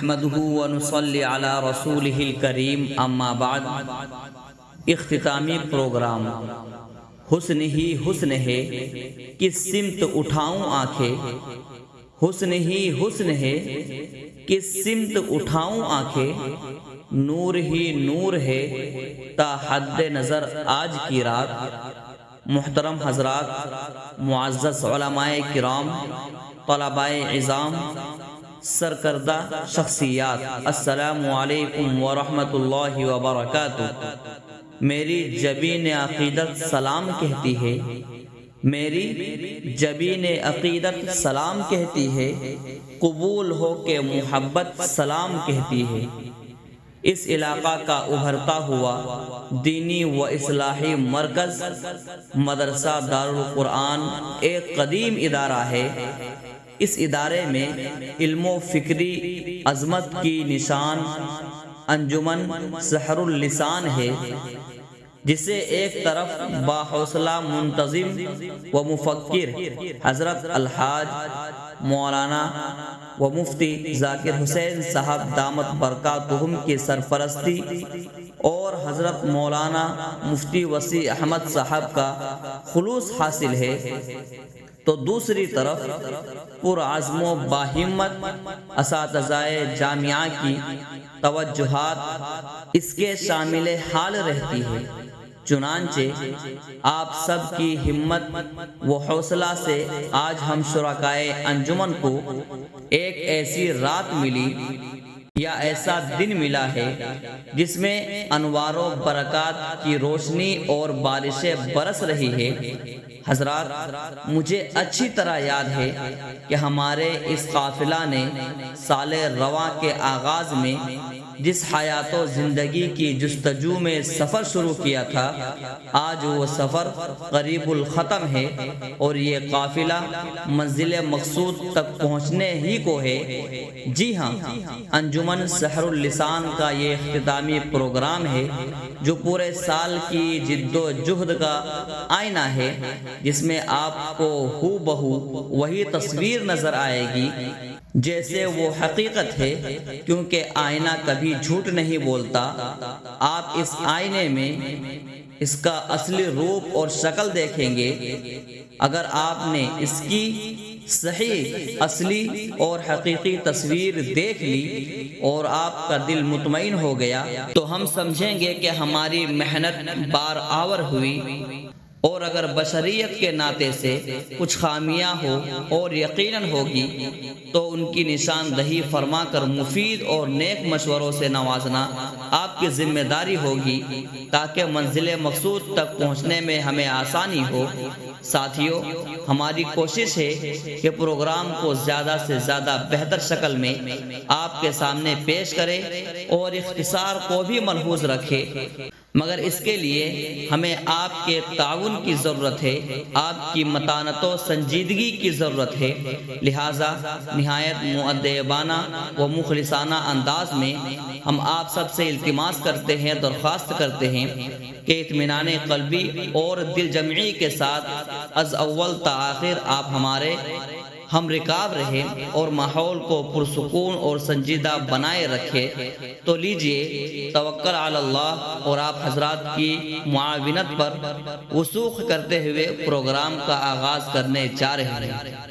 نحمده ونصلي على رسوله الكريم اما بعد۔ اختتامی پروگرام حسن ہی حسن ہے، کس سمت اٹھاؤں آنکھیں، حسن ہی حسن ہے، کس سمت اٹھاؤں آنکھیں، نور ہی نور ہے تا حد نظر آج کی رات۔ محترم حضرات، معزز علماء کرام، طلباء عظام، سرکردہ شخصیات، السلام علیکم ورحمۃ اللہ وبرکاتہ۔ میری جبین عقیدت سلام کہتی ہے، میری جبین عقیدت سلام کہتی ہے، قبول ہو کہ محبت سلام کہتی ہے۔ اس علاقہ کا ابھرتا ہوا دینی و اصلاحی مرکز مدرسہ دارالقرآن ایک قدیم ادارہ ہے۔ اس ادارے میں علم و فکری عظمت کی نشان انجمن سحر اللسان ہے، جسے ایک طرف باحوصلہ منتظم و مفکر حضرت الحاج مولانا و مفتی ذاکر حسین صاحب دامت برکاتہم کی سرپرستی اور حضرت مولانا مفتی وسیع احمد صاحب کا خلوص حاصل ہے، تو دوسری طرف پرعزم و باہمت اساتذہ جامعہ کی توجہات اس کے شامل حال رہتی ہے۔ چنانچہ آپ سب کی ہمت و حوصلہ سے آج ہم شرکائے انجمن کو ایک ایسی رات ملی یا ایسا دن ملا ہے جس میں انوار و برکات کی روشنی اور بارشیں برس رہی ہے۔ حضرات، مجھے اچھی طرح یاد ہے کہ ہمارے اس قافلہ نے سال رواں کے آغاز میں جس حیات و زندگی کی جستجو میں سفر شروع کیا تھا، آج وہ سفر قریب الختم ہے اور یہ قافلہ منزل مقصود تک پہنچنے ہی کو ہے۔ جی ہاں، انجمن سحر اللسان کا یہ اختتامی پروگرام ہے جو پورے سال کی جد و جہد کا آئینہ ہے، جس میں آپ کو ہو بہو وہی تصویر نظر آئے گی جیسے وہ حقیقت ہے، کیونکہ آئینہ کبھی جھوٹ نہیں بولتا۔ آپ اس آئینے میں اس کا اصلی روپ اور شکل دیکھیں گے۔ اگر آپ نے اس کی صحیح، اصلی اور حقیقی تصویر دیکھ لی اور آپ کا دل مطمئن ہو گیا تو ہم سمجھیں گے کہ ہماری محنت بار آور ہوئی، اور اگر بشریت کے ناطے سے کچھ خامیاں ہو اور یقیناً ہوگی تو ان کی نشاندہی فرما کر مفید اور نیک مشوروں سے نوازنا آپ کی ذمہ داری ہوگی، تاکہ منزل مقصود تک پہنچنے میں ہمیں آسانی ہو۔ ساتھیو، ہماری کوشش ہے کہ پروگرام کو زیادہ سے زیادہ بہتر شکل میں آپ کے سامنے پیش کرے اور اختصار کو بھی ملحوظ رکھے، مگر اس کے لیے ہمیں آپ کے تعاون کی ضرورت ہے، آپ کی متانت و سنجیدگی کی ضرورت ہے۔ لہٰذا نہایت مؤدبانہ و مخلصانہ انداز میں ہم آپ سب سے التماس کرتے ہیں، درخواست کرتے ہیں کہ اطمینان قلبی اور دل جمعی کے ساتھ از اول تا آخر آپ ہمارے ہم رکاب رہے اور ماحول کو پرسکون اور سنجیدہ بنائے رکھے۔ تو لیجئے توکل علی اللہ اور آپ حضرات کی معاونت پر وثوق کرتے ہوئے پروگرام کا آغاز کرنے جا رہے ہیں۔